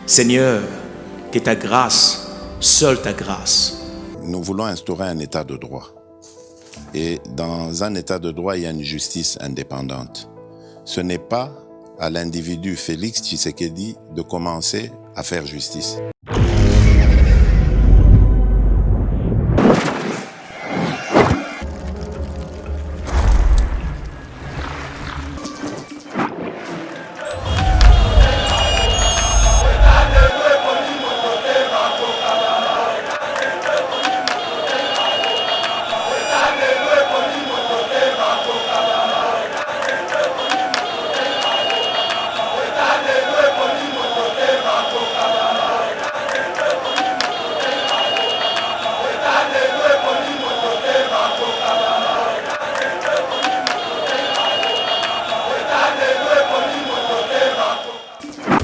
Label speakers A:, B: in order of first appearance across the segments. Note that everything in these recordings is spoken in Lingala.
A: Seigneur, que ta grâce, seule ta grâce.
B: Nous voulons instaurer un état de droit. Et dans un état de droit, il y a une justice indépendante. Ce n'est pas à l'individu Félix Tshisekedi de commencer à faire justice.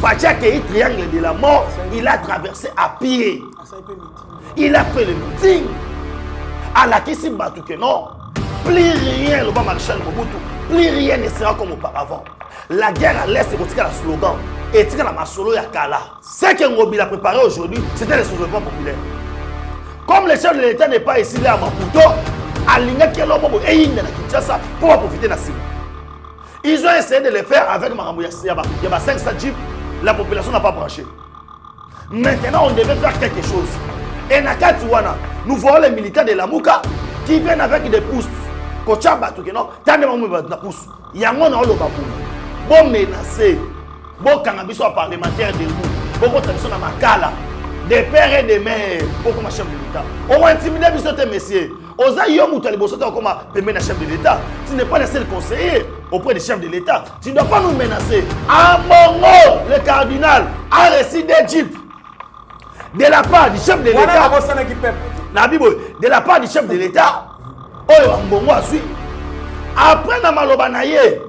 C: Pachake, triangle de la mort, il a traversé à pied. Il a fait le meeting. À la question que non, plus rien, le bas Marshal Mobutu, plus rien ne sera comme auparavant. La guerre à l'Est, c'est un slogan. Et c'est la masolo yakala. Ce que Ngobi a préparé aujourd'hui, c'était le soulèvement populaire. Comme le chef de l'État n'est pas ici là à Maputo, à l'Inga Kialobo et Inga Kinshasa pour profiter de la cible. Ils ont essayé de le faire avec Maramouya. Il y a 500 jeeps. La population n'a pas branché. Maintenant, on devait faire quelque chose. Et Nakatiwana, nous voyons les militaires de la Mouka qui viennent avec des pousses. Kochaba, tout non, t'as des mamans de pousse. Il y a un monde le babou. Bon menacé, bon cannabis soit parlementaire de vous, bon tension à Makala, des pères et des mères, beaucoup de chef de l'État. On va intimider les messieurs. Aux aïeux, tu as les bosses comme un chef de l'État. Tu n'es pas le seul conseiller auprès des chefs de l'État. Tu ne dois pas nous menacer. À Mongo, le cardinal a reçu des jeeps de la part du chef de l'État. De la part du chef de l'État. Après, na maloba na ye,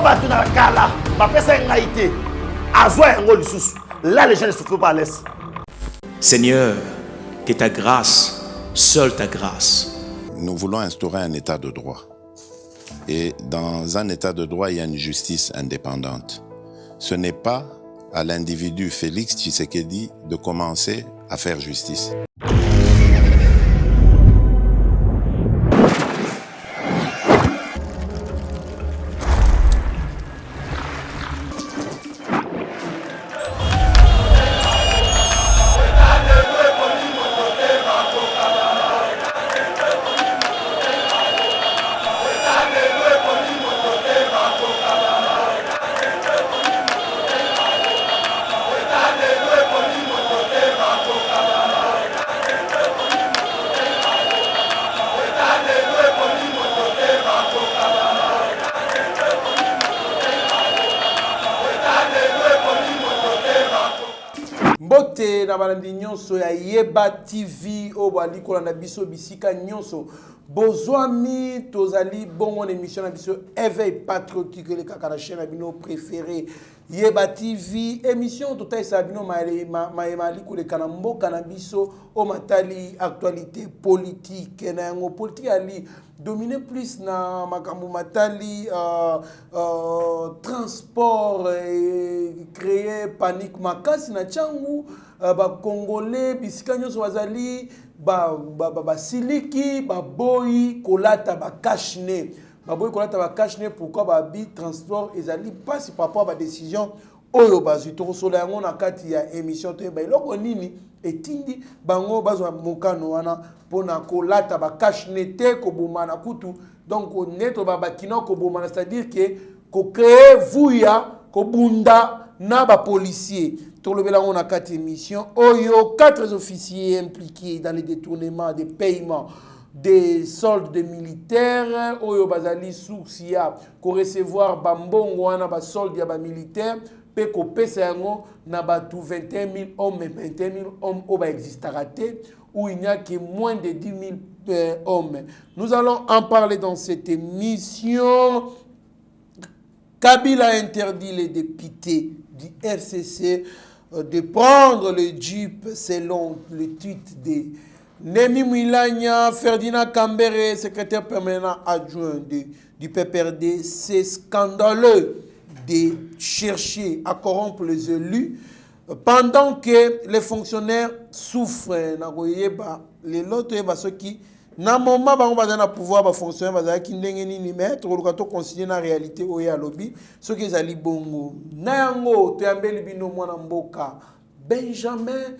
C: batu na kala, ba pesa ngaité. Azwa ngo lisusu. Là, les gens ne souffrent pas à l'aise.
A: Seigneur, que ta grâce, seule ta grâce.
B: Nous voulons instaurer un état de droit. Et dans un état de droit, il y a une justice indépendante. Ce n'est pas à l'individu Félix Tshisekedi de commencer à faire justice.
D: Mbote na balandi nyonso ya Yeba TV o bali kolanda biso bisika nyonso bozwami tozali bongo na émission na biso éveil patriotique le kaka na chaîne bino préféré Yeba TV émission tota isa bino maemali koleka mboka na biso o matali actualité politique na yango politique ali dominer plus na makambo matali transport créer panique makasi na changu ba congolais bisika nyonso bazali ba siliki ba boy kolata ba cashne ba boy kolata ba cashne pourquoi ba bi transport ezali pas si par rapport à ba décision oyo bazu to sola yango na kati ya émission to ba eloko nini etindi bango bazwa mokano wana pona kolata ba cashne te ko bomana kutu donc neto ba bakina ko bomana c'est-à-dire que ko créer vuya ko bunda na ba policier on a 4 émissions. Oyo 4 officiers impliqués dans les détournements des paiements des soldes des militaires. Oyo bazali sourcia ko recevoir bambongo wana ba solde ya ba militaire pe ko pesa yango na ba 21 000 hommes et 21 000 hommes au ba existaraté où il n'y a que moins de 10 000 hommes. Nous allons en parler dans cette émission. Kabila interdit les députés du RCC de prendre le jeep selon le tweet de Nemi Mwilanya, Ferdinand Kambere, secrétaire permanent adjoint du PPRD. C'est scandaleux de chercher à corrompre les élus. pendant que les fonctionnaires souffrent, les lots, ceux qui, na moment ba on na pouvoir ba fonctionnaire ba ki ndenge nini mettre ko to considérer na réalité o ya lobby ceux qui zali bongo na yango to ambeli bino mwana mboka Benjamin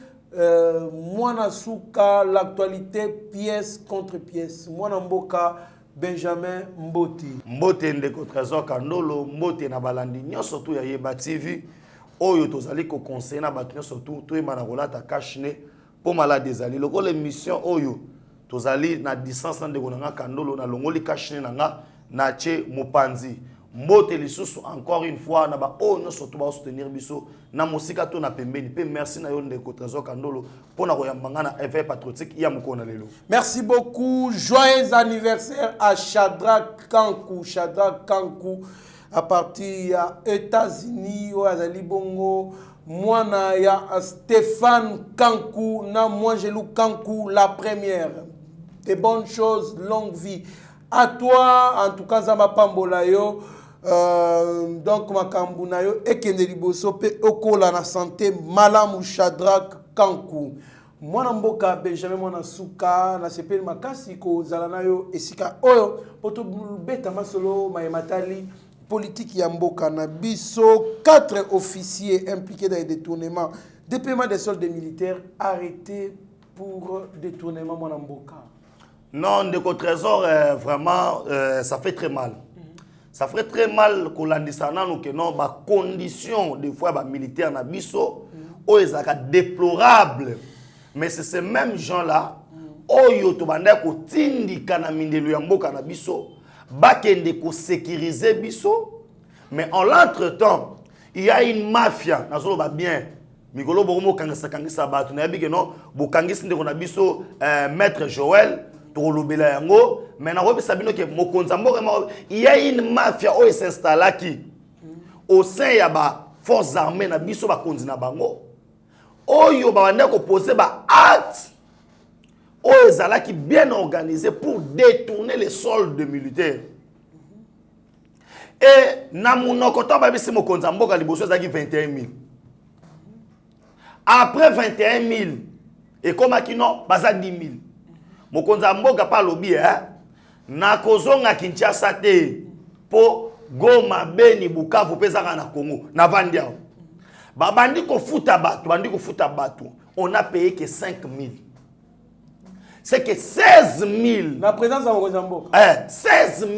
D: mwana suka l'actualité pièce contre pièce mwana mboka Benjamin Mbote
C: ndeko Trésor Kandolo Mbote na balandi nyonso to ya Yeba TV oyo tozali ko conseiller na bato nyonso to yeba na kolata kashne po malade ezali lokola émission oyo tozali na distance na ndeko nanga Kandolo na longoli kashne nanga na che mopanzi Mbote lisusu encore une fois na ba oyo nyonso to ba soutenir biso na mosika to na pembeni pe merci na yo ndeko Trésor Kandolo pona koyambanga na éveil patriotique ya mukona lelo.
D: Merci beaucoup, joyeux anniversaire à Shadrach Kankou à partir des États-Unis au Azali Bongo mwana ya Stéphane Kankou na Mwangelou Kankou la première. Des bonnes choses, longue vie. À toi, en tout cas, Zama Pambola yo, donc Makambu na yo, Ekende Liboso, pe Okola na santé, Malamou Shadrach Kankou. Mwana mboka Benjamin mwana suka na sepeli makasi ko zalana yo esika oyo poto beta masolo mayematali politique ya mboka na biso 4 officiers impliqués dans les détournements des paiements des soldes militaires arrêtés pour détournement mwana mboka.
C: Non, ndeko Trésor, vraiment, ça fait très mal. Ça ferait très mal qu'on landissana nous que non, bah conditions des fois bah militaires na biso, oh ils sont déplorables. Mais c'est ces mêmes gens-là, oh yo to banda ko tindi kana mindelu ya mboka na biso, ba kende ko sécuriser biso. Mais en l'entretemps, il y a une mafia, na solo ba bien. Mikolo bomo kangisa ba tu na bi que non, bo kangisi ndeko na biso maître Joël Tolobela yango, mais na robe sabino ke mokonza mboka il y a une mafia qui s'installe qui au sein ya ba forces armées na biso ba konzi na bango. Oyo ba banda ko poser ba acte oyo zala qui bien organisé pour détourner les soldes militaires. Et na munoko to ba bisi mokonza mboka liboso za ki 21 000. Après 21 000 et comme akino baza 10 000. Mokonza mboka pa lobi na kozonga Kinshasa te po Goma Beni Bukavu pezaka na Congo na vandia ba bandi ko futa bato on a payé que 5 000 c'est que 16 000
D: la présence de mokonza mboka
C: 16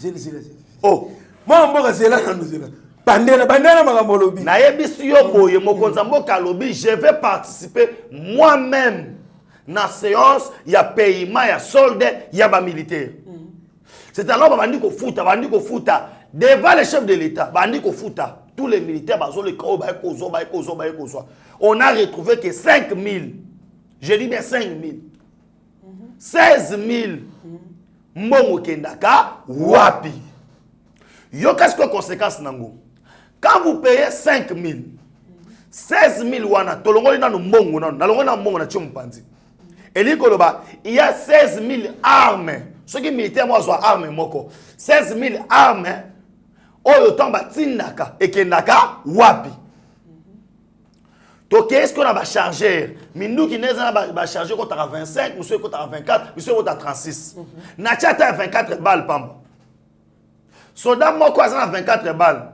C: 000 oh
D: moi mboka zela na nuzela bandela makambo lobi
C: na yebisi yo boye mokonza mboka lobi je vais participer moi-même na séance ya paiement ya solde ya ba militaire. C'est alors bandi ko futa devant les chefs de l'état bandi ko futa tous les militaires bazo le ko ba kozo. On a retrouvé que 5 000. Je dis bien 5 000. 16 000 mbongo kendaka wapi. Yo qu'est-ce que conséquence nango? Quand vous payez 5 000 16 000 wana tolongoli na mbongo na longo na mbongo na chompanzi. Il y a 16 000 armes. Ceux qui militaires, moi, sont armes. 16 000 armes. Oyo tamba tindaka. Et kendaka wapi. Donc, qu'est-ce qu'on a chargé? Nous qui n'a chargé quand à 25, monsieur quand à 24, monsieur quand à 36. Nachata 24 balles, pamba. Soldat moko à 24 balles.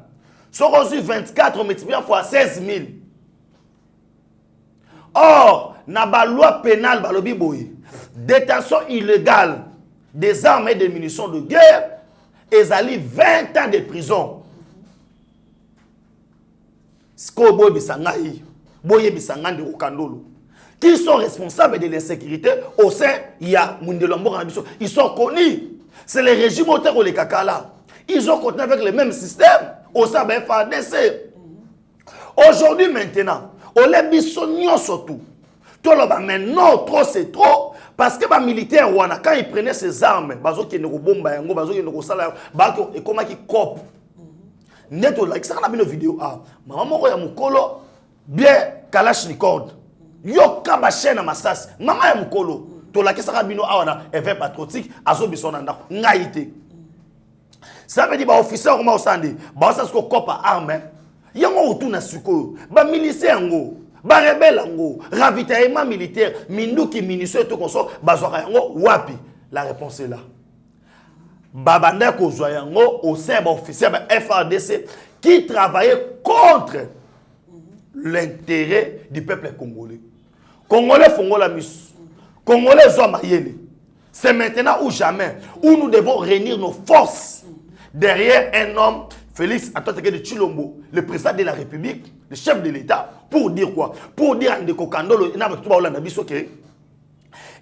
C: Sont reçus 24 multiplié fois 16 000. Or, na ba loi pénale balobi boye détention illégale des armes et des munitions de guerre ezali 20 ans de prison. Sko boye bisangai boye bisangandi okandolo qui sont responsables de l'insécurité au sein ya mundelo mboka biso ils sont connus, c'est le régime auteur les kakala, ils ont continué avec le même système au sein de FARDC. Aujourd'hui maintenant on les biso surtout mais non, trop c'est trop. Parce que les militaires, quand ils prenaient ces armes, ils ne bomba yango, ils ne sala, et comment ils copent. Neto like ça, on a mis une vidéo. Maman ya mukolo bien Kalashnikov. Yo kaba chaîne à Massas. Maman ya mukolo. To la kesa bino awana éveil patriotique azo bisonanda ngaite. Ça veut dire ba officier comment osandi, ba ça ko copa arme. Yango utuna suko. Ba miliciens yango. ba rebelle yango ravitaillement militaire minduki ministère tout konso bazwaka yango wapi la réponse est là babanda kozwa yango au sein officiel FARDC qui travaillait contre l'intérêt du peuple congolais. Congolais font la mise. Congolais sont mayele. C'est maintenant ou jamais où nous devons réunir nos forces derrière un homme, Félix Antoine de Tshilombo, le président de la République, le chef de l'État, pour dire quoi? Pour dire à Ndeko Kandolo,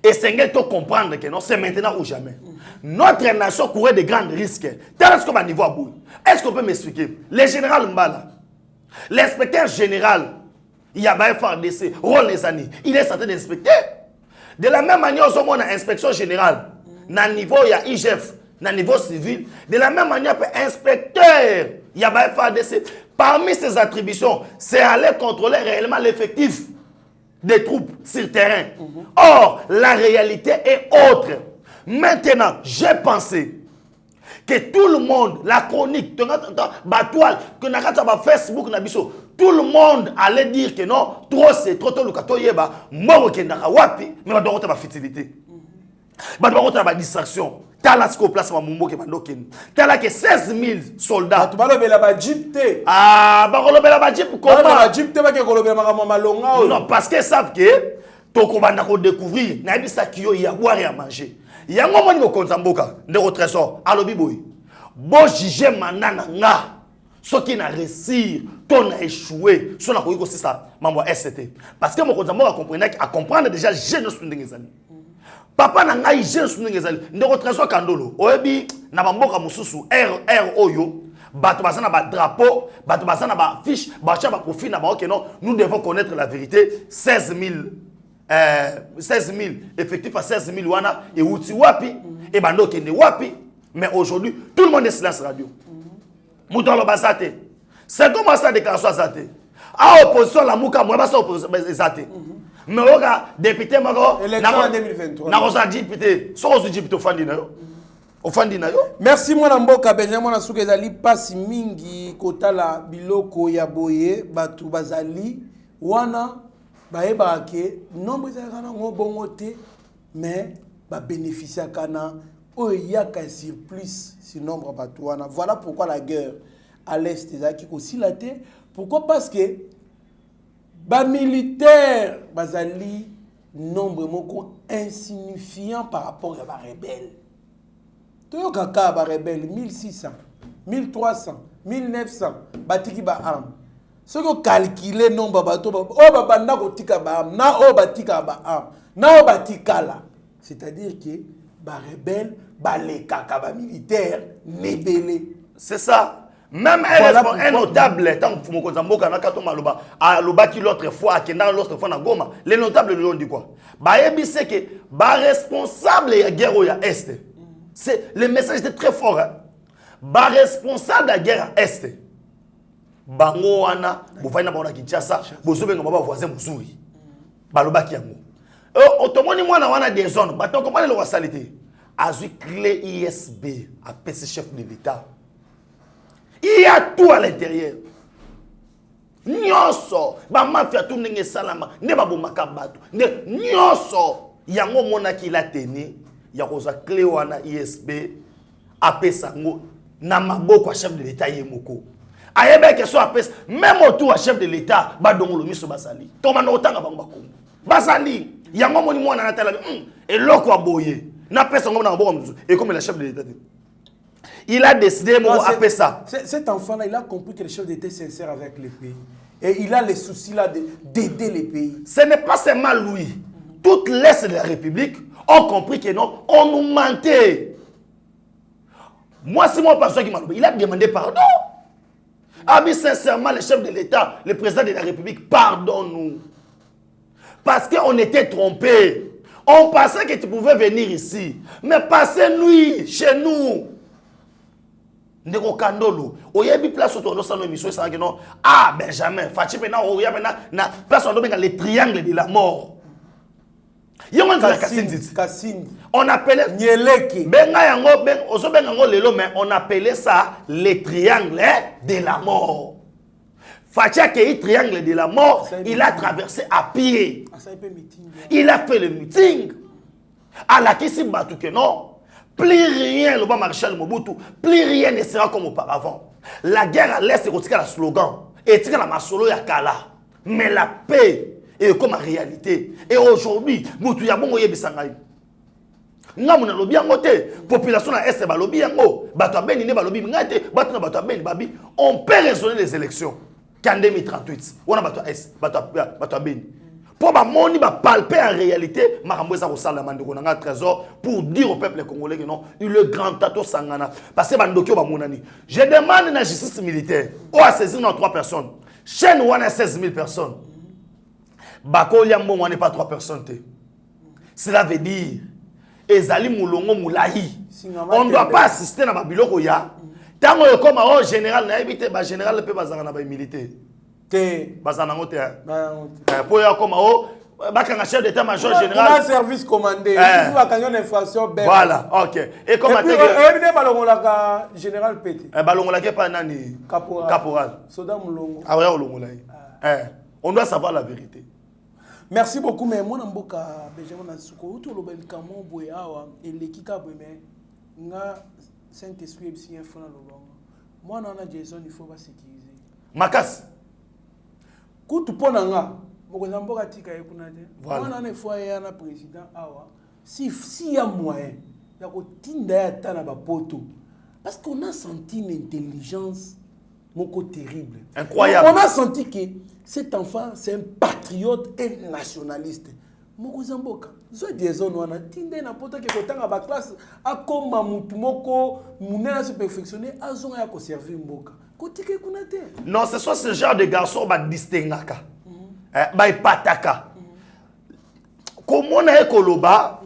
C: et c'est de comprendre que non, c'est maintenant ou jamais. Notre nation courait de grands risques. Est-ce qu'on va niveau à bout? Est-ce qu'on peut m'expliquer? Le général Mbala, l'inspecteur général, il y a un FARDC, Rôle les années, il est censé d'inspecter. De la même manière, on a inspection générale. Na niveau, il y a IGF, na niveau civil. De la même manière, inspecteur, il y a un FARDC. Parmi ses attributions, c'est aller contrôler réellement l'effectif des troupes sur terrain. Or, la réalité est autre. Maintenant, j'ai pensé que tout le monde, la chronique, Batoile, que na Facebook, tout le monde allait dire que non, trop c'est trop le kato yeba, moro ke na wapi, mais ba doit avoir futilité. Ba doit avoir distraction. Tala ce place ma mumbo ke bandoken. Tala que 16 000 soldats.
D: Tu vas la ba jeep te.
C: Ah, ba kolobela ba jeep comment?
D: Ba jeep te ba ke kolobela ma malonga.
C: Non, parce que savent que toko banda ko découvrir, na bisa kiyo ya boire et à manger. Yango moni ko konzamboka, ndeko trésor, alobi boy. Bo juger manana nga. Ce qui n'a réussi, ton a échoué, ce n'a pas eu ça, maman SCT. Parce que mon konzamboka comprenait à comprendre déjà j'ai nos sundengezali. Papa n'a pas eu j'ai nos sundengezali. Ndeko trésor kandolo. Oebi na bamboka mususu R oyo. Bato basana ba drapeau, bato basana ba fiche, bacha ba profit na ba ok non, nous devons connaître la vérité. 16 000 effectifs à 16 000 wana et outi wapi et bando kende wapi, mais aujourd'hui tout le monde est silence radio. Mouton lo basate. C'est comment ça déclaration azate. À opposition la muka moi basa opposition azate. Mais oka député mako
D: élection en 2023.
C: Na kosa député, so kosa député ofandi na yo. Ofandi na yo.
D: Merci mwana mboka Benjamin na suka ezali pasi mingi kotala biloko ya boye batu bazali wana baeba ke nombre za kana ngo bongo te mais ba bénéficier kana o yaka surplus si nombre batu wana. Voilà pourquoi la guerre à l'est ezaki aussi la te. Pourquoi? Parce que ba militaire bazali nombre moko insignifiant par rapport à ba rebelle. Tout kaka ba rebelle 1600, 1300, 1900 batiki ba arme. Ce que calculer nombre bateau o banda ko tika ba na o batika ba arme na o batika là. C'est-à-dire que ba rebelle ba les kaka ba militaire nebele.
C: C'est ça. Même un notable, tant que Mokozamboka na kato maloba, a lobaki l'autre fois, à Kenda l'autre fois na Goma, les notables le dit quoi? Ba ebi c'est que ba responsable ya guerre au ya est. C'est le message était très fort. Hein? Ba responsable de la guerre à est. Bango wana, bofana ba na Kinshasa, bozobenga ba voisin muzuri. Ba lobaki yango. Otomoni mwana wana des zones, ba to comprendre le wasalité. Azui clé ISB à PC chef de l'État. Il y a tout à l'intérieur. Nyoso, ba mafia tout ndenge salama, ne ba bomaka bato. Nyoso, yango mona ki la teni, ya koza clé wana ISB apesa ngo na maboko chef de l'État yemoko. Ayebe ke so apesa même autour à chef de l'État ba dongolo miso basali. Toma no tanga bango bakongo. Basali, yango moni mwana na tala eloko aboye. Na pesa ngo na maboko mzuzu. Et comme le chef de l'État. Il a décidé de appeler ça.
D: Cet enfant-là, il a compris que le chef d'État est sincère avec les pays. Et il a le souci là d'aider les pays.
C: Ce n'est pas seulement lui. Toute l'Est de la République ont compris que non, on nous mentait. Moi, c'est mon pasteur qui m'a dit, il a demandé pardon. Ah, mais sincèrement, le chef de l'État, le président de la République, pardonne-nous. Parce qu'on était trompés. On pensait que tu pouvais venir ici. Mais passez nuit chez nous. Ndeko Kandolo, oyebi place autour de son émission ça que non. Ah Benjamin, Fachi pena oya pena na place on doit le triangle de la mort. Yonga
D: Kassindi.
C: On appelait
D: Nyeleke.
C: Benga yango ben ozo benga ngo lelo mais on appelait ça le triangle de la mort. Fatia Kei, triangle de la mort, il a traversé à pied. Il a fait le meeting. À la question que non, plus rien, le maréchal Mobutu, plus rien ne sera comme auparavant. La guerre à l'Est, c'est le slogan. Et c'est la masolo yakala. Mais la paix est comme en réalité. Et aujourd'hui, Mobutu Yabongo Yebisangaï. Nga muna lobi yango te population na est ba lobi yango bato abeni ne ba lobi ngate bato na bato abeni babi on peut raisonner les élections qu'en 2038 on a bato est bato abeni pour ba moni ba palper en réalité makambo eza ko sala mandeko na nga trésor pour dire au peuple congolais que non il le grand tato sangana parce que bandoki ba monani je demande na justice militaire ou à saisir nos 3 personnes chaîne wana 16 000 personnes bako yambo wana pas 3 personnes te cela veut dire ezali mulongo mulahi on ne doit pas assister na babiloko ya tango comme au général na ebité ba général pe bazanga na ba militaire
D: te
C: bazana ngote pour ya comme au bakanga chef d'état major général
D: on a service commandé il faut kanyon infraction ben
C: voilà OK et comme
D: et puis balongola ka général pété
C: balongola ke pa nani caporal
D: soda mulongo
C: ah ouais olongola on doit savoir la vérité.
D: Merci beaucoup, mais moi, Namboka, Benjamin Nasuko, tout le bel camon, Boyawa, et l'équipe, mais, nga Saint-Esprit, et bien, fona le moi, non, Jason, il faut pas sécuriser.
C: Makas.
D: Coutu ponanga, moi, Namboka, tika, et kunade.
C: Voilà.
D: Moi, non, fois, il y a un président, awa. Si y a moyen, il y a un tinda, tana, poto. Parce qu'on a senti une intelligence, moko terrible.
C: Incroyable.
D: On a senti que cet enfant, c'est un patriote et nationaliste. Moko Zamboka, zo des zones wana tinde na poto ke kotanga ba classe akoma mutu moko munena se perfectionner azonga ya ko servir mboka. Kotike kunate.
C: Non, ce sont ce genre de garçons ba distingaka. Ba ipataka. Comment na ekoloba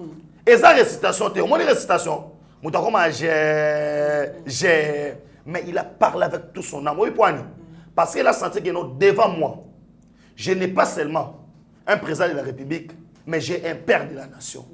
C: eza récitation te, mon récitation. Muta koma j'ai mais il a parlé avec tout son âme. Oui, parce qu'il a senti que non, devant moi, je n'ai pas seulement un président de la République, mais j'ai un père de la nation,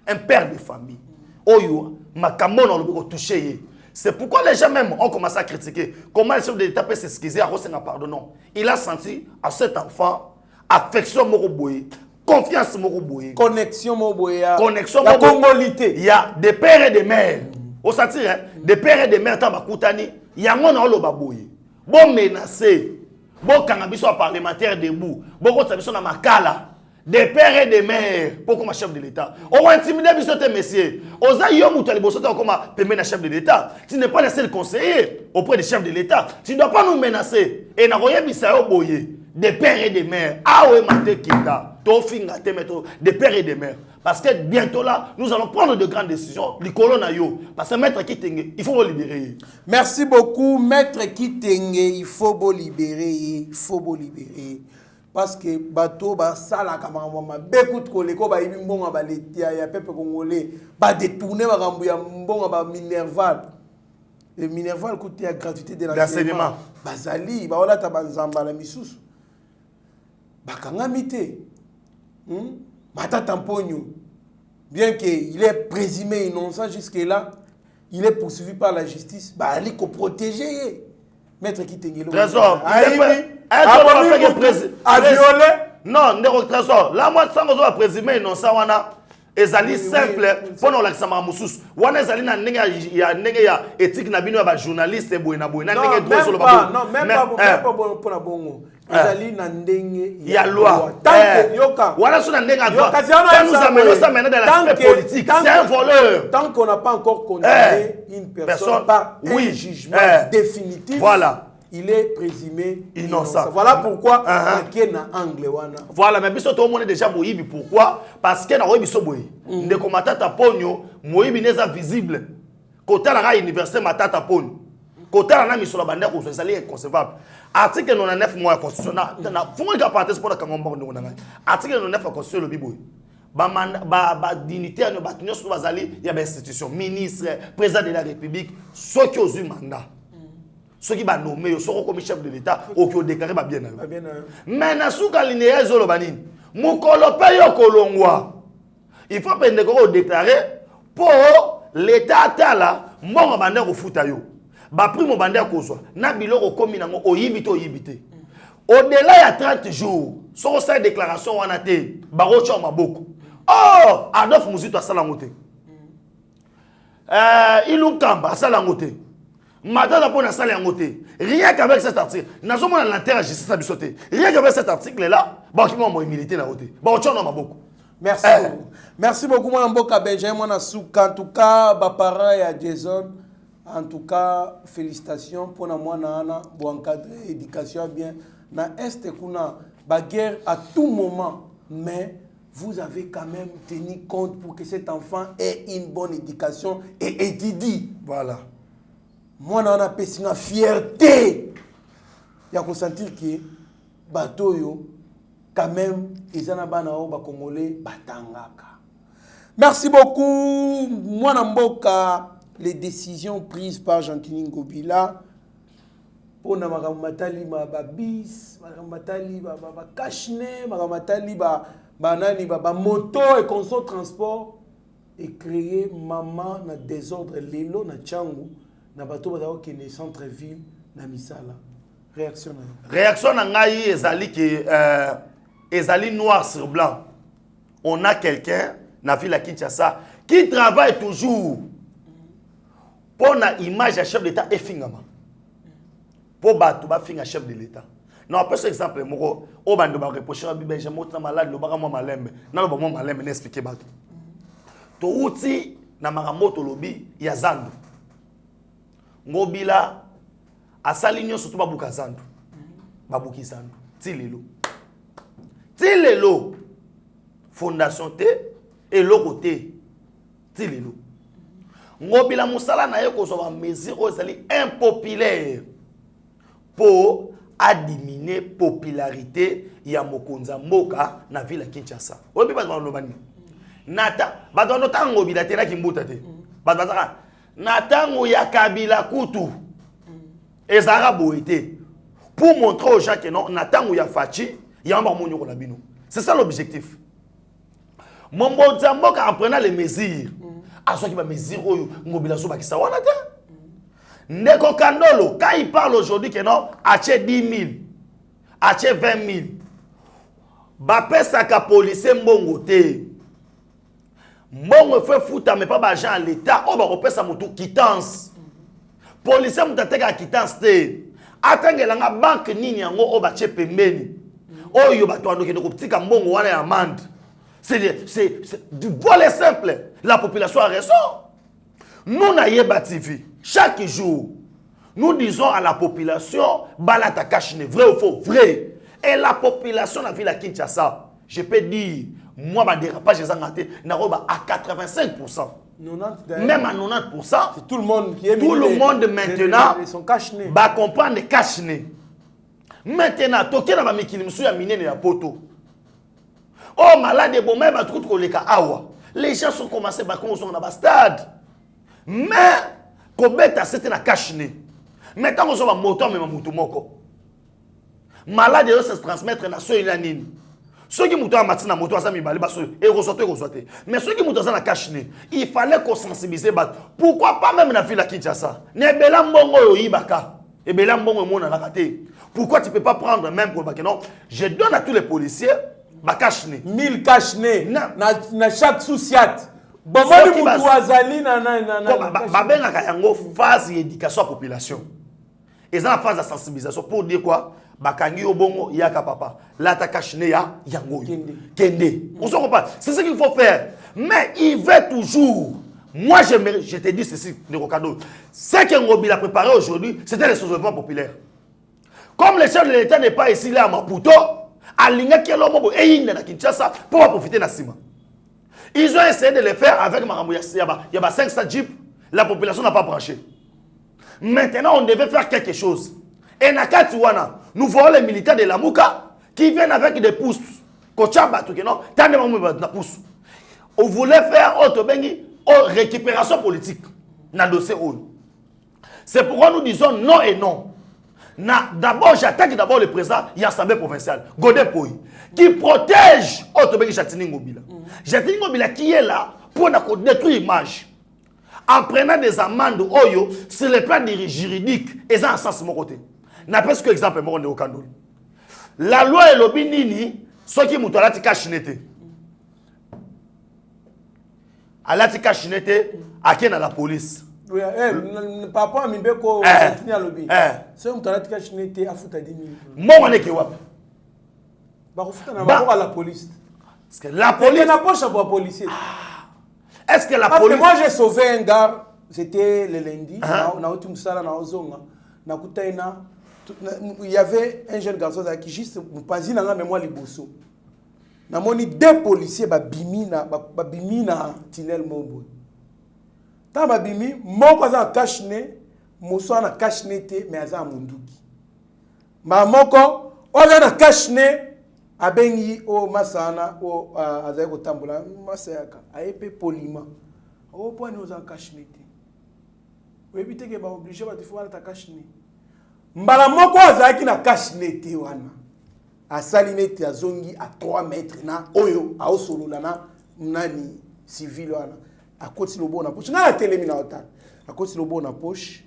C: un père de famille. Oyo, ma camon on le touché. C'est pourquoi les gens même ont commencé à critiquer. Comment le chef de l'État peut s'excuser à Rosenga pardon. Il a senti à cet enfant affection moroboye, confiance moroboye,
D: connexion moroboye,
C: connexion
D: la congolité.
C: Il y a des pères et des mères. Au sentir, hein, des pères et des mères dans Bakoutani, il y a un olo baboye. Bon menacé, bon cannabiso parlementaire debout, bon contribution dans Makala, des pères et des mères, pour comme chef de l'État. On va intimider bisote messieurs. Osa yomu tali bosote comme pemena chef de l'État. Tu n'es pas le seul conseiller auprès du chef de l'État. Tu ne dois pas nous menacer. Et na roye bisayo boye, des pères et des mères. Ah ouais mate kita, tofinga temeto, des pères et des mères. Parce que bientôt là, nous allons prendre de grandes décisions. Parce que Maître Kitenge, il faut le libérer.
D: Merci beaucoup, Maître Kitenge, il faut le libérer. Il faut le libérer. Parce que bateau, sala kamama, beaucoup de collègues, il y a peuple congolais, détourner ma minerval. Le minerval coûte la gratuité de l'enseignement. Bazali, voilà tabanzamba la misous. Bakangamite. Mata Tamponio, bien qu'il est présumé innocent jusque-là, il est poursuivi par la justice. Bah, il faut protéger. Maître Kitengelo.
C: Trésor.
D: A violé.
C: Non, Trésor. Là, moi, sans que présumé innocent, ezali simple pendant l'examen mususu wana ezali na ndenge ya éthique na bino ba journaliste boy na ndenge
D: droit sur le babo non même pas pour la bongo ezali na ndenge
C: ya loi
D: tant que yoka
C: wana sur na ndenge ya droit nous amenons ça maintenant dans l'aspect politique c'est un voleur
D: tant qu'on n'a pas encore condamné une personne par un jugement définitif
C: voilà
D: il est présumé
C: innocent.
D: Voilà pourquoi il y a un angle.
C: Voilà, mais tout le monde est déjà moïbi. Pourquoi? Parce que dans le moïbi, ne commatata ponyo, moïbi n'est pas visible. Quand on a l'université matata ponyo, quand on a mis sur la bannière, c'est inconcevable. Article 99 mois constitutionnel. Faut que je partage pour la Kangomba. Article 99 constitutionnel le biboui. Ba dignitaire ne battre sur bazali, il y a des institutions, ministre, président de la République, ceux qui ont eu mandat. Ceux qui sont nommés, ceux qui sont chef de l'État, ou qui ont déclaré bien. Mais dans ce cas, il y a des gens il faut déclarer pour l'État là, mon bandeur au foutayo. Ba primo bandeur ko so na biloko komi nango oyibito. Au-delà de 30 jours, sur cette déclaration, on a été Barocho Maboko. Oh, Adolphe Mouzito a salangoté. Ilou Kamba a salangoté. Madame Pona a salangoté. Rien qu'avec cet article, nous avons l'intérêt à justice à sauter. Rien qu'avec cet article-là, Bakimo m'a milité dans la côté. Barocho Maboko.
D: Merci beaucoup. Merci beaucoup, mon Mboka Benjamin, mon Souka. En tout cas, parents et à Jason. En tout cas, félicitations pour moi, pour encadrer l'éducation bien. Na Est, kuna baguerre à tout moment, mais vous avez quand même tenu compte pour que cet enfant ait une bonne éducation et étudie. Voilà. Moi, on a une fierté. Il y a qu'on sentir que Batoyo, quand même, ils ont un Congolais, Batangaka. Merci beaucoup. Moi, Namboka, les décisions prises par Jean-Claude Ngobila. On a matali bis, matali kashne, matali banani moto et console transport et créer maman na désordre lelo na changu na bato bazao qui ne centre ville na misala. Réaction
C: na ngai ezali que ezali noir sur blanc. On a quelqu'un na ville à Kinshasa qui travaille toujours pour na image à chef d'État et fingama. Pour battre finir chef de l'État. Non, après cet exemple, moko o bando ba reprocher bi j'ai montré malade le baka mo malembe. Na lo ba mo malembe n'expliquer bato. To uti na maramoto lobi ya Zandu. Ngobila asali nyonso to babuka Zandu. Babuki Zandu. Tilelo. Tilelo. Fondation T et le côté Tilelo. Ngobila musala na ye ko so ba mesure o sali impopulaire. Pour diminuer la popularité ya mokonza mboka na ville ya Kinshasa. Obi ba lobani. Nata ba dono tango bilatera kimbuta te. Ba bazaka natango ya Kabila kutu. Ezara boité pour montrer aux gens que non natango ya Fachi ya mba monyo na bino. C'est ça l'objectif. Mon mokonza mboka en prenant les mesures. Aso ki ba mesure oyo ngobila so bakisa wana te. Ndeko Kandolo, quand il parle aujourd'hui que non, acheter 10 000, acheter 20 000, Bapé Saka policier mbongo te. Mbongo fait foutre mais pas d'argent à l'État, on va repérer sa moto quittance. Policier moutateka quittance te. Attendez la banque nini yango o ba che pembeni. O yo ba to ando ke ko ptika mbongo wana ya amende. C'est du volet simple. La population a raison. Nous n'ayons TV. Chaque jour, nous disons à la population, balata kachine, vrai ou faux, vrai. Et la population de la ville à Kinshasa, je peux dire, moi, ma dérapage, j'ai engagé, à 85%. Même à 90%.
D: C'est tout le monde qui est
C: tout le monde maintenant
D: va
C: comprendre les kachine. Maintenant, toké na ba mikili musu ya minene ya poto. Oh, malade, bon, même à tout le cas, les gens sont commencés à construire dans le stade. Mais, Kobeta c'était na kachine. Maintenant, on a un moteur, mais un moko. Malade, se transmettre na soyo na nini. Ceux qui moutons à matin na moto à mibali baso et resorter. Mais ceux qui moutons à la kachine, il fallait qu'on sensibilise bat. Pourquoi pas même na ville à Kinshasa? Ne bela mbongo yo ibaka. Et bela mbongo mo na rakate. Pourquoi tu peux pas prendre même pour que non? Je donne à tous les policiers ba kachine.
D: 1000 kachine na chaque souciat. Bomani mutu azali na
C: babenga kayango phase d'éducation à la population. Et ça la phase de sensibilisation pour dire quoi? Bakangi obongo yaka papa. Là ta kachine ya yango. Kende. On se comprend. C'est ce qu'il faut faire. Mais il veut toujours. Moi je te dis ceci de Rokado. Ce que Ngobi a préparé aujourd'hui, c'était le soulèvement populaire. Comme le chef de l'État n'est pas ici là à Maputo, à Linga Kelomo et Yinda na Kinshasa pour profiter na Sima. Ils ont essayé de le faire avec Maramou Yassiyaba. Il y a 500 jeeps, la population n'a pas branché. Maintenant, on devait faire quelque chose. Et Nakatiwana, nous voyons les militaires de la Mouka qui viennent avec des pousses. On voulait faire récupération politique dans le dossier. C'est pourquoi nous disons non et non. D'abord, j'attaque d'abord le président de l'Assemblée provinciale, Godé Poy, qui protège Otobengi Jatini Ngobila. Jatini Ngobila qui est là pour détruire l'image. En prenant des amendes Oyo sur le plan juridique, et ça en sens de mon côté. N'a pas ce que exemple, moi, on est au Kandoul. La loi est lobi nini, ce qui moutou alati kachinete. Alati kachinete, ake na la police.
D: Oui, papa Mibeko, continue à lobby. C'est un talent qui a chinete à foutre à 10 000.
C: Moi, on est qui wap.
D: Bah, à la police.
C: Parce que la police.
D: n'a pas à policier.
C: Est-ce que la
D: Parce
C: police.
D: que moi, j'ai sauvé un gars, c'était le lundi, il y avait un jeune garçon qui juste pas dit dans mémoire les bossos. Na moni deux policiers babimi na Tinel Mombo. Ta babimi mon pas en cache-nez, moso na cache-nez te mais aza munduki. Ma moko o na cache-nez abengi o masana o azaye ko tambola masaka ayepe poliment. O point nous en cache-nez te. O éviter que ba obligé ba te faire ta cache-nez. Mbala moko azaki na cache-nez te wana. A salinete a zongi à 3 mètres na oyo a osolola na nani civil wana a koti lobo na poche na la télémina otan a koti lobo na poche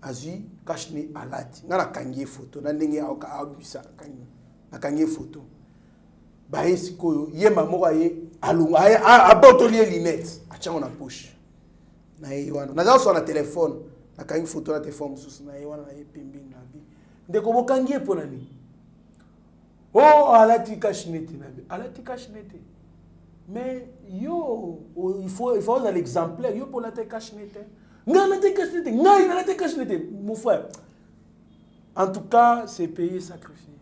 D: azui kashne alati na la kangie photo na ndenge a bisa kangi na kangie photo ba esikoyo ye mamoko ye alunga a botolier lunette a chango na poche na ye wana na za so na téléphone na kangi photo na téléphone susu na ye wana na ye pembi na bi ndeko bokangie pona ni. Oh, alati kachinete. Mais yo, il faut avoir l'exemplaire. Yo pour la kachinete. Mon frère. En tout cas, c'est payé sacrifié.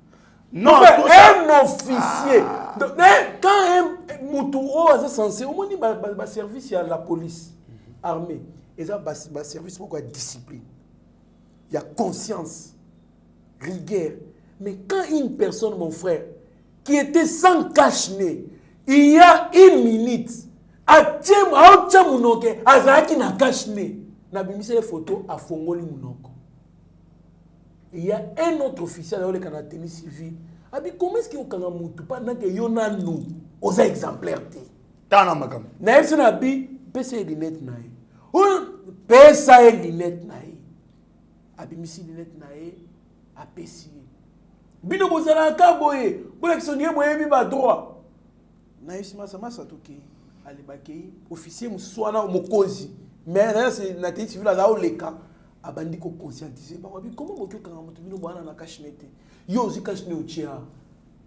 C: Non,
D: un officier. Quand un moutou est censé, au moins il service à la police, armée. Et ça, service pour la discipline. Il y a conscience, rigueur. Mais quand une personne, mon frère, qui était sans cache-nez, il y a 1 minute, il y a un autre officiel qui a tenu civil. Comment est-ce qu'il y a un moutou pendant que y a nous aux exemplaires?
C: Tana makam.
D: Na si na bi pesa lunette na ye. Pesa lunette na ye. Abimisi lunette na ye apesi. Bino bozala ka boye, bola kisonye boye mi ba droit. Na yesi masa toki ali bakei officier muswana mokozi. Mais là c'est na tête civile là au leka abandi ko conscientiser ba wabi comment bokyo kanga moto bino bwana na cache-nez. Yo zi cache-nez au tia.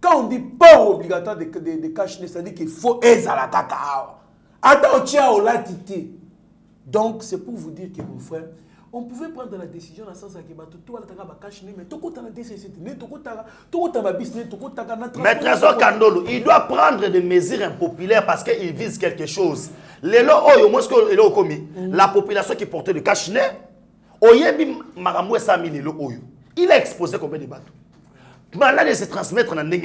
D: Quand on dit port obligatoire de cache-nez, c'est-à-dire qu'il faut ezala kaka. Attends au tia au latité. Donc c'est pour vous dire que mon frère on pouvait prendre la décision dans le sens que tout le monde cache mais tout le monde
C: mais Trésor Kandolo, il doit prendre des mesures impopulaires parce qu'il vise quelque chose. La population qui portait le cache-nez, il a exposé combien de bateaux. Malade de se transmettre dans le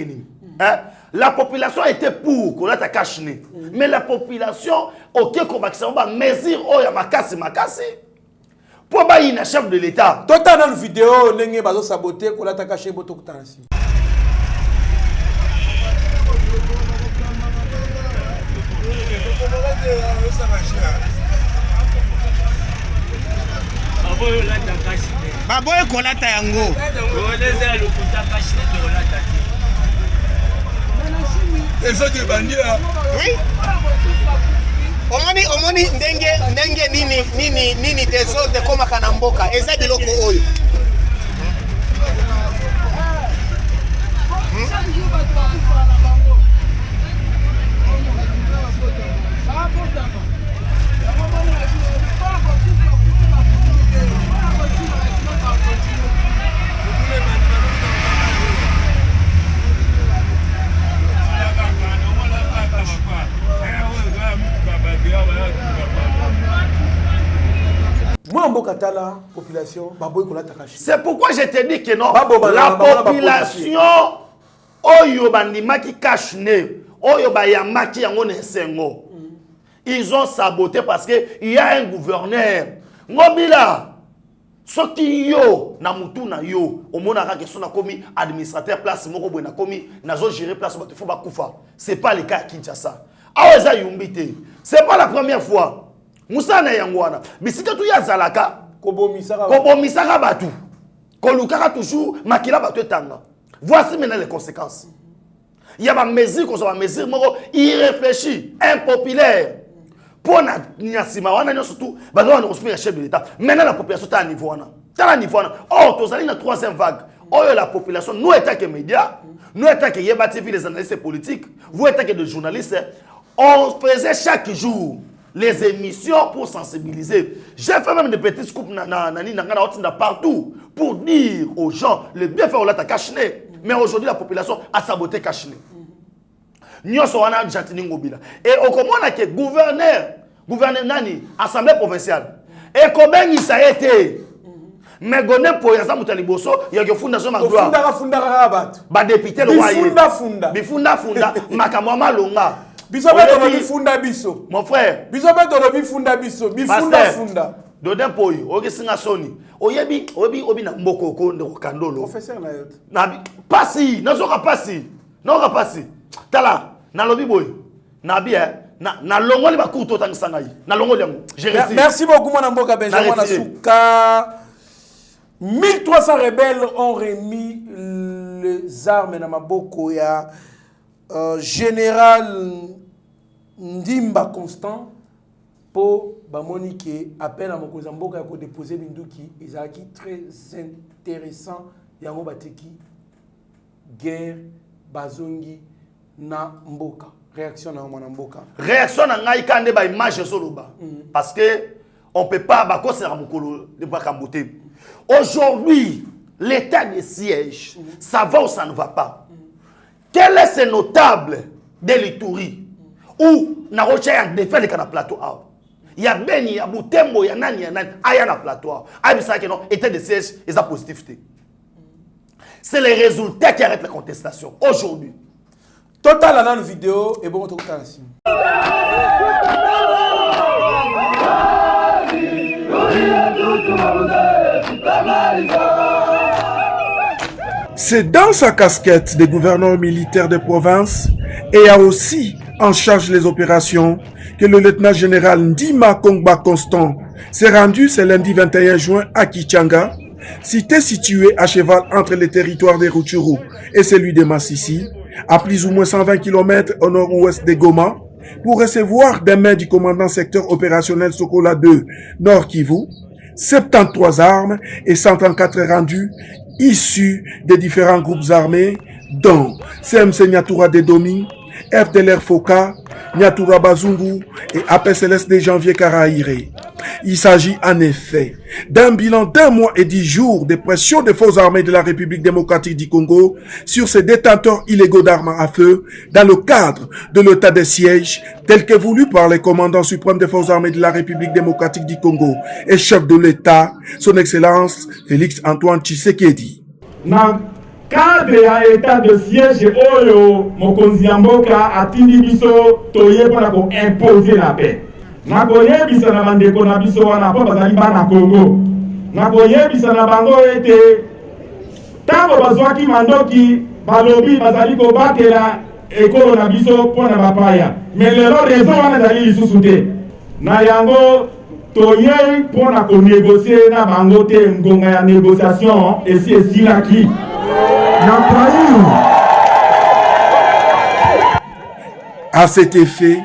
C: la population était pour qu'on ait un cache-nez. Mais la population, ok, comme ça, mesure, oh, il y a makasi. Pour bailler un chef de l'État.
D: Tout dans la vidéo, n'engé bazo saboter, qu'on a caché boto kutanasi.
E: Baboye kolata yango. Oui. Omoni ndenge nini desordre koma kanamboka eza biloko oyo.
D: Moi, en Bokatala, population,
C: c'est pourquoi je te dis que non, la population, oyo bandima qui cache ne, oyo bayama qui yango nesengo, ils ont saboté parce que il y a un gouverneur. Ngobila, soki yo na mutu na yo, omona ka question na komi administrateur place moko boy na komi nazo gérer place bato faut bakufa. C'est pas le cas à Kinshasa. Aweza yumbite. C'est pas la première fois. Moussa na yangwana bisika tu ya zalaka kobomisaka batu kolukaka toujours makila batu etanga Voici maintenant les conséquences. Il y a des mesures qu'on soit mesures irréfléchies, impopulaires. Pour surtout, le chef de l'État. Maintenant, la population est à niveau. Oh, tu as une troisième vague. Oh, la population, nous étant que médias, nous étant que les analystes politiques, vous étant que des journalistes, on faisait chaque jour les émissions pour sensibiliser. J'ai fait même des petits scoops partout pour dire aux gens le bienfait de la cache-nez. Mais aujourd'hui, la population a saboté cache-nez. Nous sommes en Argentine. Et au commande que gouverneur Nani, Assemblée provinciale. Et combien ça a été? Mais goné pour exemple Taliboso, il y a que fondation Magloire. Ba député le royaume. Bifunda makamama longa.
D: Biso.
C: Mon frère.
D: Bifunda.
C: Dodin poyi, oge singa soni. Oyebi na mboko ko ndo kandolo.
D: Professeur na yote.
C: Na pasi, nazoka pasi. Tala, na lobi boy. Na bien, na longoli ba kuto tangisanga yi. Na longoli yango.
D: Merci beaucoup mon mboka Benjamin Nasuka. 1300 rebelles ont remis les armes na maboko ya général Ndimba Constant pour Bamonike appel à Mokozamboka pour déposer Binduki. Ils ont acquis très intéressant. Yango Bateki guerre Bazongi na Mboka. Réaction na Mboka.
C: Réaction na ngai kande ba image soloba. Parce que on peut pas bakoser na mukolo de bakambote. Aujourd'hui, l'état de siège, ça va ou ça ne va pas. Quel est ce notable de l'Ituri où na rocha en défait le plateau A. Il y a Beni, il y a Boutembo, il y a Nani, aya na plateau. Ah ça que non, état de siège et sa positivité. C'est les résultats qui arrêtent la contestation aujourd'hui.
D: Total dans la vidéo et bon retour ici.
F: C'est dans sa casquette de gouverneur militaire de province et a aussi en charge les opérations que le lieutenant-général Ndima Kongba Constant s'est rendu ce lundi 21 juin à Kichanga, cité située à cheval entre les territoires de Rutshuru et celui de Massissi, à plus ou moins 120 km au nord-ouest de Goma, pour recevoir des mains du commandant secteur opérationnel Sokola 2 Nord Kivu 73 armes et 134 rendus issus des différents groupes armés dont CMC Nyatura Dedomi, FDLR Foka, Nyatura Bazungu et APCLS de Janvier Karaïre. Il s'agit en effet d'un bilan d'1 mois et 10 jours de pression des forces armées de la République démocratique du Congo sur ces détenteurs illégaux d'armes à feu dans le cadre de l'état de siège tel que voulu par les commandants suprêmes des forces armées de la République démocratique du Congo et chef de l'État, son Excellence Félix Antoine Tshisekedi.
G: Cadre ya état de siège oyo mokonzi ya mboka atindi biso toye mpona ko imposer la paix. Nakoyebisa na bandeko na biso wana po bazali bana Congo. Nakoyebisa na bango ete tango bazwaki mandoki balobi bazali kobatela ekolo na biso mpona bapaya. Mais lelo raison wana ezali lisusu te. Na yango toye mpona konégocier na bango te ngonga ya négociation esi esilaki.
F: À cet effet,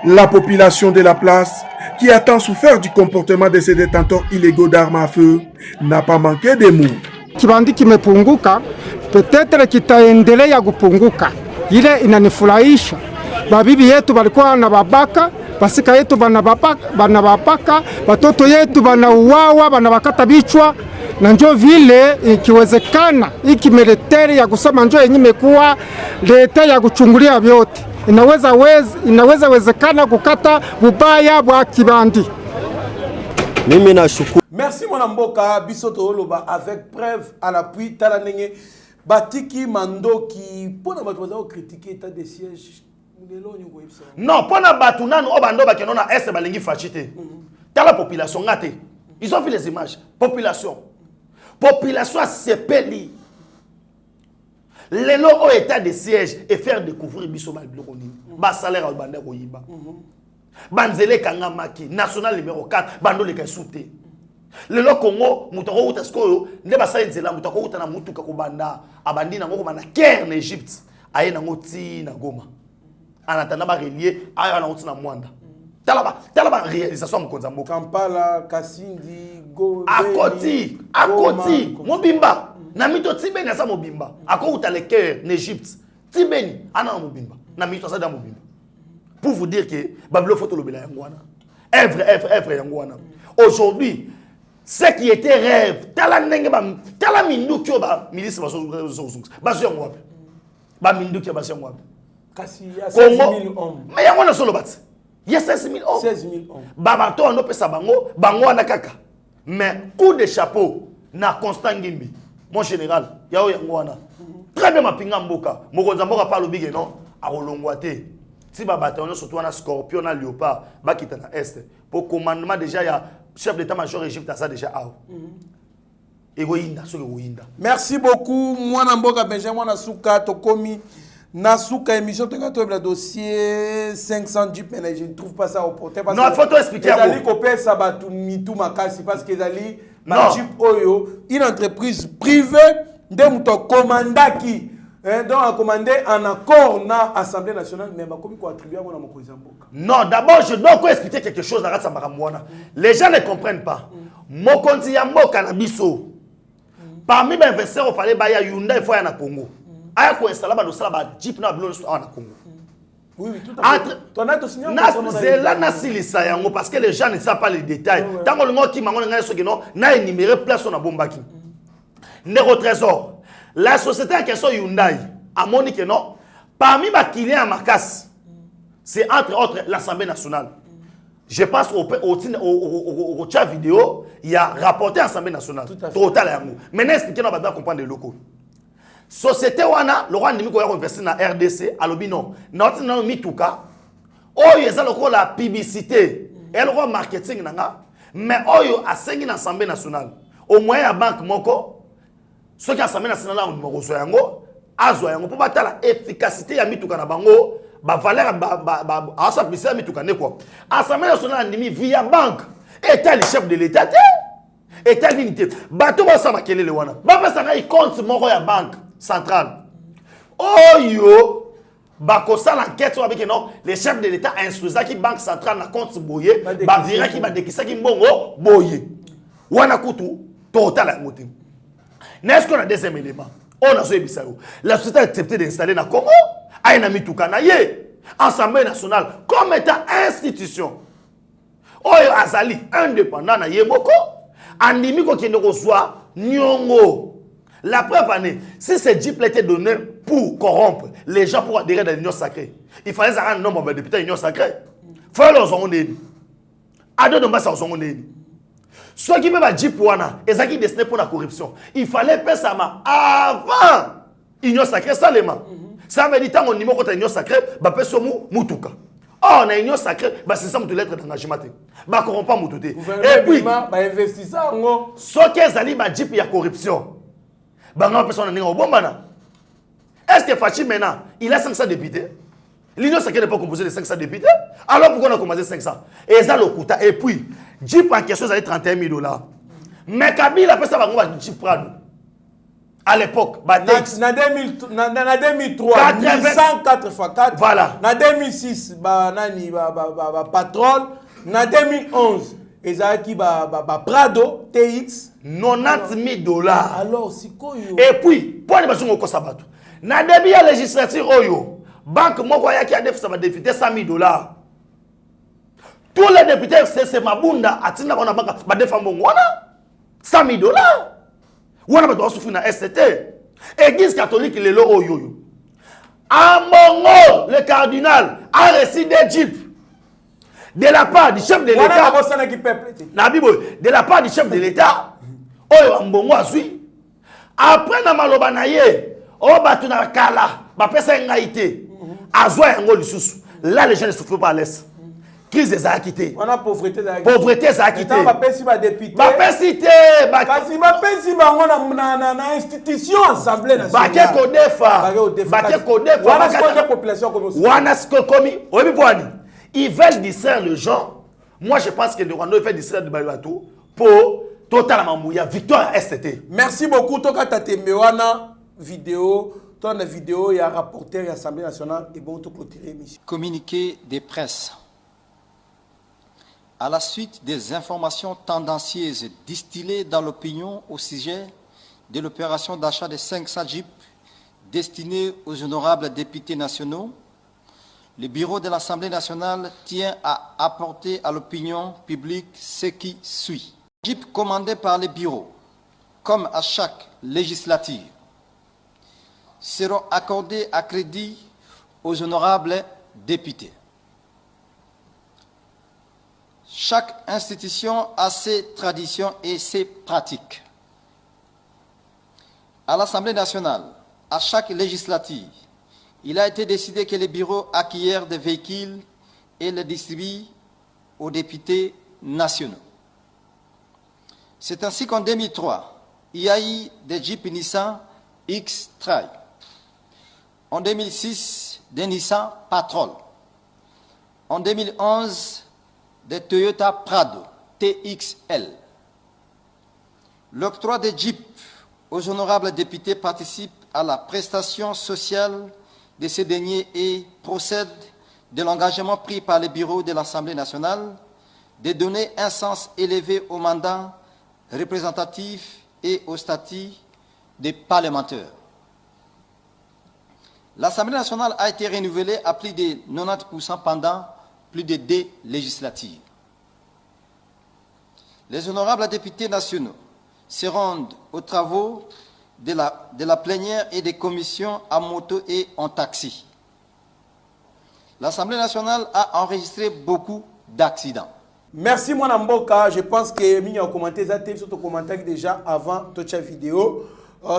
F: la population de la place, qui a tant souffert du comportement de ces détenteurs illégaux d'armes à feu, n'a pas manqué de mots.
H: Kibandi kimepunguka, peut-être kitaendelea kupunguka. Ile inanifurahisha. Babibi yetu walikuwa na babaka, basika yetu banabapaka, watoto yetu banauawa, banabakata bichwa. Na njo vile ikiwezekana iki militari ya kusema njo yenye imekuwa leta ya kuchungulia vyote. Inaweza wezekana kukata bubaya bwa Kibandi.
D: Mimi nashukuru. Merci mon mboka bisoto oloba avec preuve à l'appui talanenge batiki mandoki pona bato bazo critiquer état de siège.
C: Non, pona batu nanu obando ba kenona est balingi fachité. Dans la population ngate. Ils ont vu les images. Population a sepeli. Les lots au état de siège et faire découvrir biso malblokoni. Ba salaire au bandé koyiba. Banzele kanga maki national numéro 4 bando le kasouté. Le Congo, Moutako Utasko, Nebasa Nzela, Moutako Utana Moutuka Kobanda, Abandi Nango na guerre en Égypte, Aye Nangoti Nagoma. En attendant, relié à Nangoti na Mwanda. Talaba réalisation Mkonzambo.
D: Kampala, Kasindi, Go.
C: Akoti, Mobimba. Namito Tibeni asa Mobimba. Ako Uta le cœur en Égypte. Tibeni, Ana Mobimba. Namito Sada Mobimba. Pour vous dire que Bablo Foto Lobela Yangwana. Evre Yangwana. Aujourd'hui, ce qui était rêve, tala mindu kyo ba ministre baso ngwapi. Ba mindu kyo baso ngwapi.
D: Kasi ya 16,000 hommes.
C: Mais yangwana solo bat. Il y a 16,000 hommes.
D: 16,000 hommes.
C: Babato on pesa bango wana kaka. Mais coup de chapeau na Constant Ngimbi. Mon général, yao yangwana. Très bien mapinga mboka. Mokonza mboka pa lobige non, a rolongwate. Si babato surtout na Scorpion na Léopard, ba kita na est. Pour commandement déjà ya chef d'état-major Égypte a ça déjà out.
D: Merci beaucoup. Moi Namboka Benjamin Mwana Souka Tokomi Nasuka émission de la dossier 500 Jeep mais je ne trouve pas ça opportun parce
C: non, il faut tout expliquer à vous.
D: Parce que Zali Jeep Oyo une entreprise privée de mon commandant qui donc a commandé en accord na Assemblée nationale mais ma commis quoi attribuer à mon Mboka.
C: Non, d'abord je dois expliquer quelque chose à Mwana. Les gens ne comprennent pas. Mokonzi ya mboka na biso. Parmi les investisseurs il fallait baya Hyundai il faut y na Congo. Aya ko installer ba dosala ba Jeep na bilo na Congo.
D: Oui, tout à fait. Ton a signé
C: na silisa yango parce que les gens ne savent pas les détails. Tant que le qui mango na so kino na énumérer place na bombaki. Ndeko trésor. La société en question Hyundai a moni que non. Parmi les clients à Marcas, c'est entre autres l'Assemblée nationale. Je pense au chat vidéo, il y a rapporté à l'Assemblée nationale. Total. Maintenant, expliquez-nous, on va comprendre les locaux. Société wana, le roi Ndimiko a investi dans RDC, à l'obino. Notre nom Mituka. Oh, il y a la publicité. Et le roi marketing, mais oh, il y a 5 l'Assemblée nationale. Au moins, la banque Moko. Ceux qui ont l'Assemblée nationale, pour battre l'efficacité de Mituka na bango, ba valeur à sa puissance Mituka ne quoi. L'Assemblée nationale via banque. Est-elle le chef de l'État? Est-elle l'unité? Bateau va s'en maquiller le wana. Ba ça il compte mon ya banque centrale. Oh yo, ba ko ça l'enquête sur avec non, les chefs de l'État instruisa qui banque centrale na compte boyer, ba vira qui ba dekisa qui mbongo boyer. Wana kutu total à moté. N'est-ce qu'on a deuxième élément? On a la société a accepté d'installer dans le Congo, a une Mituka na ye, Assemblée nationale, comme étant institution. Oyo Azali, indépendant na ye moko, andimiko qui ne reçoit Nyongo. La preuve année, si ce Jeep était donné pour corrompre les gens pour adhérer à l'Union sacrée, il fallait un nombre de députés de l'Union sacrée. Il fallait leur son nez. Ado de Massa son nez. Ceux qui même Jeep wana, et ça qui destiné pour la corruption. Il fallait faire ça avant l'Union sacrée seulement. Ça veut dire que mon numéro de l'Union sacrée, bah peut Mutuka. Oh, on a Union sacrée, bah c'est ça mon lettre d'engagement. Bah corrompt pas Mututé. Et puis,
D: bah investisseur ngo.
C: Ceux qui zali ba Jeep ya corruption. Bah non personne n'est au bon mana. Est-ce que Fachi maintenant, il a 500 députés? L'Union sacrée n'est pas composée de 500 députés. Alors pourquoi on a commencé 500? Et ça le coûte. Et puis, Jeep en question, ça allait 31 000 $. Mais Kabila après ça va nous Jeep Prado. À l'époque,
D: en 2003, 104 x 4.
C: Voilà.
D: En 2006, Patrol. En 2011, Ezaki Prado TX.
C: 90 000 $.
D: Alors, c'est quoi?
C: Et puis, pour les personnes au Sabato, dans le début de la législature, banque Mokoya qui a défité 100 000 $. Tous les députés, c'est Mabunda, Atina, on a banque, 100 000 $. On a souffert dans STT. Église catholique, le lo oyo. À Mongo, le cardinal a reçu des jeeps de la part du chef de l'État. De la part du chef de l'État. Oyo Mbongo a suivi. Après, na maloba na ye, o batuna kala, ba pesa ngaité. Azwa yango lisusu. Là, les gens ne souffrent pas à l'est. Crise des acquittés.
D: On a pauvreté des
C: pauvreté des acquittés.
D: On va passer par député.
C: On va passer
D: par institution assemblée nationale.
C: Baké Kodefa. Baké Kodefa.
D: Population comme
C: ça. Ils veulent distraire les gens. Moi, je pense que le Rwanda veut distraire le Baluato pour Total Mamouya, victoire STT.
D: Merci beaucoup. Toka Tatembewana vidéo. Toi, la vidéo, il y a un rapporteur de l'Assemblée nationale et bon, tout clôturer l'émission.
I: Communiqué des presses. À la suite des informations tendancieuses distillées dans l'opinion au sujet de l'opération d'achat de 500 jeeps destinés aux honorables députés nationaux, le bureau de l'Assemblée nationale tient à apporter à l'opinion publique ce qui suit. Les jeeps commandés par le bureau, comme à chaque législature, seront accordés à crédit aux honorables députés. Chaque institution a ses traditions et ses pratiques. À l'Assemblée nationale, à chaque législature, il a été décidé que les bureaux acquièrent des véhicules et les distribuent aux députés nationaux. C'est ainsi qu'en 2003, il y a eu des Jeeps Nissan X-Trail. En 2006, des Nissan Patrol. En 2011, des Toyota Prado TXL. L'octroi des Jeeps aux honorables députés participe à la prestation sociale de ces derniers et procède de l'engagement pris par les bureaux de l'Assemblée nationale de donner un sens élevé au mandat représentatif et au statut des parlementaires. L'Assemblée nationale a été renouvelée à plus de 90% pendant plus de 2 législatures. Les honorables députés nationaux se rendent aux travaux de la plénière et des commissions à moto et en taxi. L'Assemblée nationale a enregistré beaucoup d'accidents.
D: Merci mon Mboka, je pense que nous avons commenté ça sur commentaire déjà avant toute vidéo.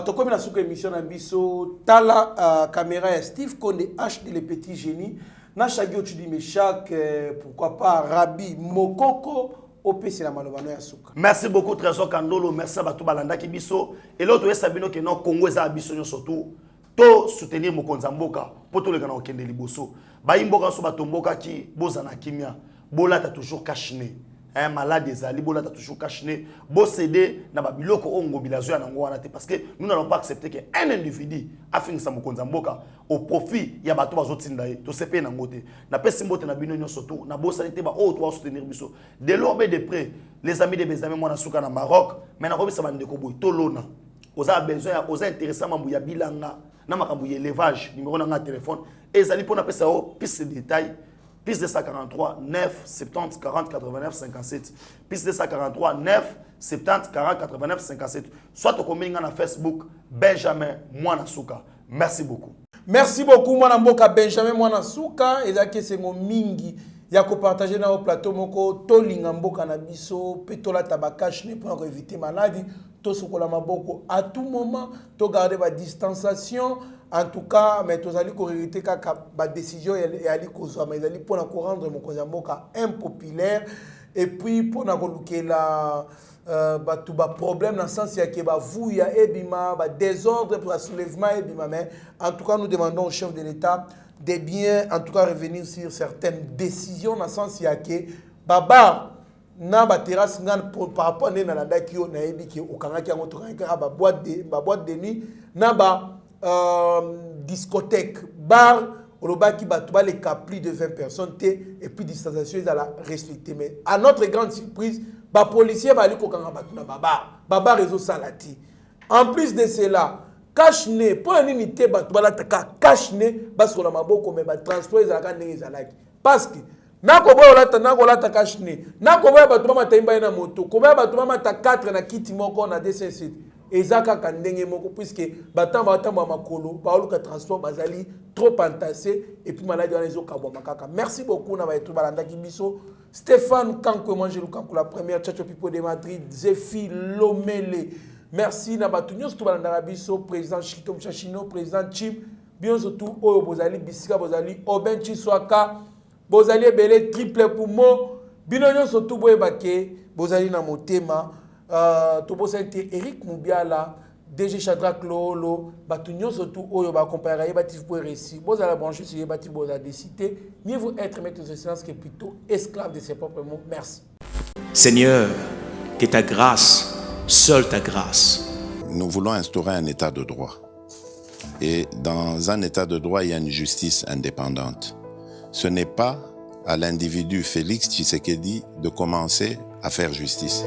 D: Tu comme la sous émission Nabiso, la caméra est Steve Konde H de les petits génies. Na chagio tu dis mais chaque pourquoi pas Rabi Mokoko OPC la malobano ya suka.
C: Merci beaucoup Trésor Kandolo, merci à Batou Balanda Kibiso et l'autre est Sabino que non Congo za biso surtout to soutenir Mokonza Mboka pour tout le gana okende liboso. Ba imboka so batomboka ki bozana kimia. Bola ta toujours cachiné. Un malade des ali bola ta toujours cachiné. Bo cédé na babiloko ongo bilazo ya nango wana te parce que nous n'allons pas accepter qu'un individu a fini sa Mokonza Mboka au profit ya bato bazotinda ye. To sepe na ngote. Na pesi mbote na bino nyonso to na bo sanité ba o to soutenir biso. De l'orbe de près les amis de mes amis moi na suka na Maroc mais na komisa bandeko boy to lona. Oza besoin oza intéressant mambu ya bilanga na makambu ya élevage numéro na téléphone ezali pona pesa o piste de détail. Piste 243 9 70 40 89 57. Piste 243 9 70 40 89 57. Soit au commun na Facebook Benjamin Mwanasuka. Merci beaucoup.
D: Merci beaucoup Mwana Mboka Benjamin Mwanasuka. Et que c'est mon mingi. Ya ko partager na au plateau moko tolinga mboka na biso petola tabakash ne pour éviter maladie to sokola maboko à tout moment to garder la distanciation. En tout cas, mais tous allez corriger la décision et aller causer, mais allez pour rendre mon Mboka impopulaire et puis pour nous la tout problème dans le sens qu'il y a vous il y a ebima désordre pour le soulèvement ebima mais en tout cas nous demandons au chef de l'État de bien en tout cas revenir sur certaines décisions dans le sens qu'il y a que baba na ba terrasse par rapport à na daki yo na ebi ki okanga ki ngoto ka ba boîte de nuit na ba discothèque, bar, qui bat les cas plus de 20 personnes et puis distanciation ils la respecter. Mais à notre grande surprise, les policiers va aller baba réseau salati. En plus de cela, cache-nez pour une unité cache-nez parce qu'on a maboko mais transport ils parce que na kolata cache-nez na koboya batuma mataimba na moto koboya batuma mata 4 na kiti moko na DCC. Ezaka kandenge moko puisque batamba makolo baoluka transport bazali trop entassé et puis maladie wana ezokabwa makaka. Merci beaucoup na baetu balanda kibiso Stéphane Kanko Mangelu Kanko la première Chacho Pipo de Madrid Zéphie Lomele. Merci na batu nyonso to balanda biso président Chito Chachino président Chim bien surtout oyo bozali bisika bozali Obenchi Swaka bozali belé triple poumon bino nyonso to boyebake bozali na motema. Tobosa Eric Moubiala, DG Shadrack Lolo, Batunion surtout Oyo Bakompara, Batif pour récit, Bozala branché sur Batif Boza décité, mieux vaut être maître de silence que plutôt esclave de ses propres mots. Merci.
A: Seigneur, que ta grâce seule ta grâce.
B: Nous voulons instaurer un état de droit. Et dans un état de droit, il y a une justice indépendante. Ce n'est pas à l'individu Félix Tshisekedi de commencer à faire justice.